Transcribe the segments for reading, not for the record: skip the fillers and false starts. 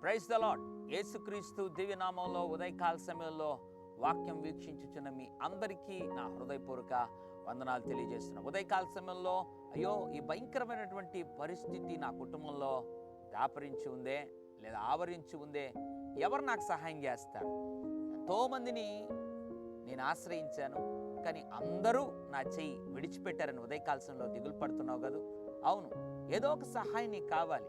Praise the lord. యేసుక్రీస్తు దివ్యనామంలో ఉదయకాల సమయంలో వాక్యం వీక్షించుచున్న మీ అందరికీ నా హృదయపూర్వక వందనాలు తెలియజేస్తున్నాను. ఉదయకాల సమయంలో అయ్యో ఈ భయంకరమైనటువంటి పరిస్థితి నా కుటుంబంలో దాపరించి ఉందే లేదా ఆవరించి ఉందే, ఎవరు నాకు సహాయం చేస్తారు? ఎంతోమందిని నేను ఆశ్రయించాను, కానీ అందరూ నా చెయ్యి విడిచిపెట్టారని ఉదయకాల సమయంలో దిగులు పడుతున్నావు కదా. అవును, ఏదో ఒక సహాయం నీకు కావాలి.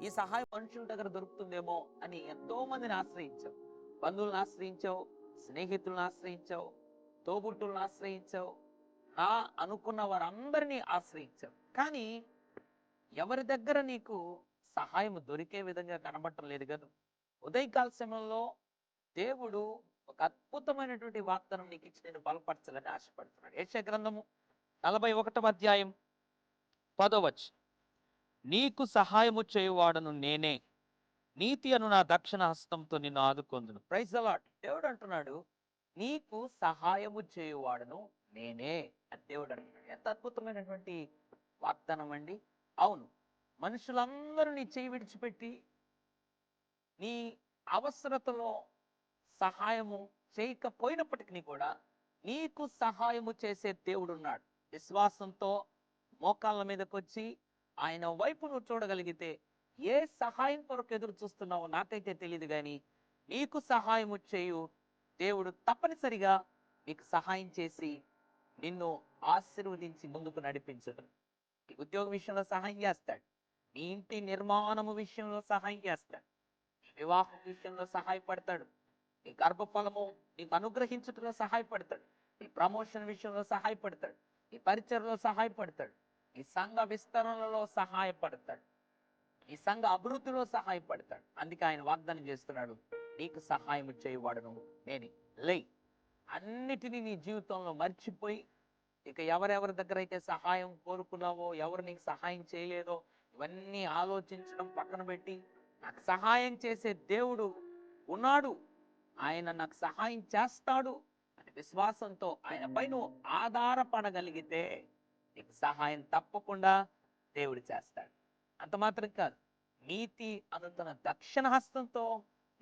ఈ సహాయం మనుషుల దగ్గర దొరుకుతుందేమో అని ఎంతో మందిని ఆశ్రయించావు. బంధువులను ఆశ్రయించావు, స్నేహితులను ఆశ్రయించావు, తోబుట్టులను ఆశ్రయించావు, నా అనుకున్న వారందరినీ ఆశ్రయించావు. కానీ ఎవరి దగ్గర నీకు సహాయం దొరికే విధంగా కనబడటం లేదు కదా. ఉదయకాల సమయంలో దేవుడు ఒక అద్భుతమైనటువంటి వాగ్దానం నీకు ఇచ్చి నేను బలపరచాలని ఆశపడుతున్నాడు. యెషయా గ్రంథము 41వ అధ్యాయం 10వ వచనం, నీకు సహాయము చేయువాడను నేనే, నీతి అను నా దక్షిణ హస్తంతో నిన్ను ఆదుకొందును. Praise the lord. దేవుడు అంటున్నాడు, నీకు సహాయము చేయువాడను నేనే అని దేవుడు అంటున్నాడు. ఎంత అద్భుతమైనటువంటి వాగ్దానం అండి. అవును, మనుషులందరూ నీ చేయి విడిచిపెట్టి నీ అవసరతలో సహాయము చేయకపోయినప్పటికీ కూడా నీకు సహాయము చేసే దేవుడు ఉన్నాడు. విశ్వాసంతో మోకాళ్ళ మీదకి వచ్చి ఆయన వైపు నువ్వు చూడగలిగితే ఏ సహాయం కొరకు ఎదురు చూస్తున్నావో నాకైతే తెలియదు, కానీ నీకు సహాయము చేయు దేవుడు తప్పనిసరిగా నీకు సహాయం చేసి నిన్ను ఆశీర్వదించి ముందుకు నడిపించడు. నీ ఉద్యోగ విషయంలో సహాయం చేస్తాడు, నీ ఇంటి నిర్మాణము విషయంలో సహాయం చేస్తాడు, వివాహం విషయంలో సహాయపడతాడు, నీ గర్భఫలము నీకు అనుగ్రహించడంలో సహాయపడతాడు, నీ ప్రమోషన్ విషయంలో సహాయపడతాడు, నీ పరిచయలో సహాయపడతాడు, నీ సంఘ విస్తరణలో సహాయపడతాడు, నీ సంఘ అభివృద్ధిలో సహాయపడతాడు. అందుకే ఆయన వాగ్దానం చేస్తున్నాడు, నీకు సహాయం చేయవాడను నేనే. లే, అన్నిటినీ నీ జీవితంలో మర్చిపోయి ఇక ఎవరెవరి దగ్గర అయితే సహాయం కోరుకున్నావో, ఎవరు నీకు సహాయం చేయలేదో ఇవన్నీ ఆలోచించడం పక్కన పెట్టి, నాకు సహాయం చేసే దేవుడు ఉన్నాడు, ఆయన నాకు సహాయం చేస్తాడు అని విశ్వాసంతో ఆయనపై నువ్వు ఆధారపడగలిగితే నీకు సహాయం తప్పకుండా దేవుడు చేస్తాడు. అంత మాత్రం కాదు, నీతి అను తన దక్షిణ హస్తంతో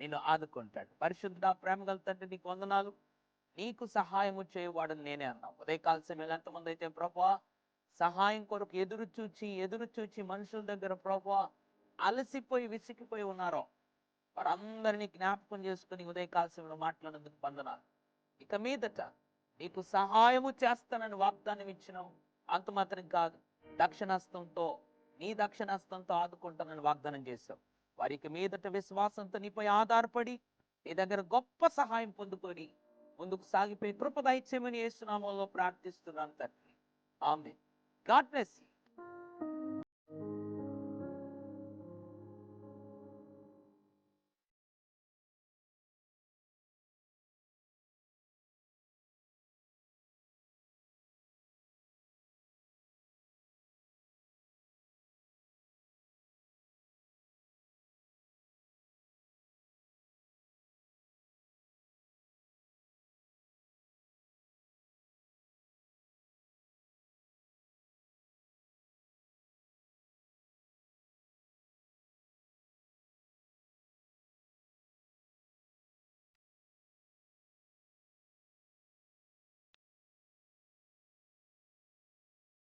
నిన్ను ఆదుకుంటాడు. పరిశుద్ధ ప్రేమగల తండ్రి, నీకు వందనాలు. నీకు సహాయము చేయవాడు నేనే అన్నావు. ఉదయకాల సమయంలో ఎంతమంది అయితే ప్రభువా సహాయం కొరకు ఎదురు చూచి మనుషుల దగ్గర ప్రభువా అలసిపోయి విసిగిపోయి ఉన్నారో వారందరినీ జ్ఞాపకం చేసుకుని ఉదయకాల సమయంలో మాట్లాడినందుకు వందనాలు. ఇక మీదట నీకు సహాయము చేస్తానని వాగ్దానం ఇచ్చినావు. అంత మాత్రం కాదు, దక్షిణాస్తంతో నీ దక్షిణాస్తంతో ఆదుకుంటానని వాగ్దానం చేశావు. వారికి మీదట విశ్వాసంతో నీపై ఆధారపడి నీ దగ్గర గొప్ప సహాయం పొందుకొని ముందుకు సాగిపోయి కృప దయచేయమని యేసు నామములో ప్రార్థిస్తున్నాను తండ్రి. ఆమేన్. God bless you.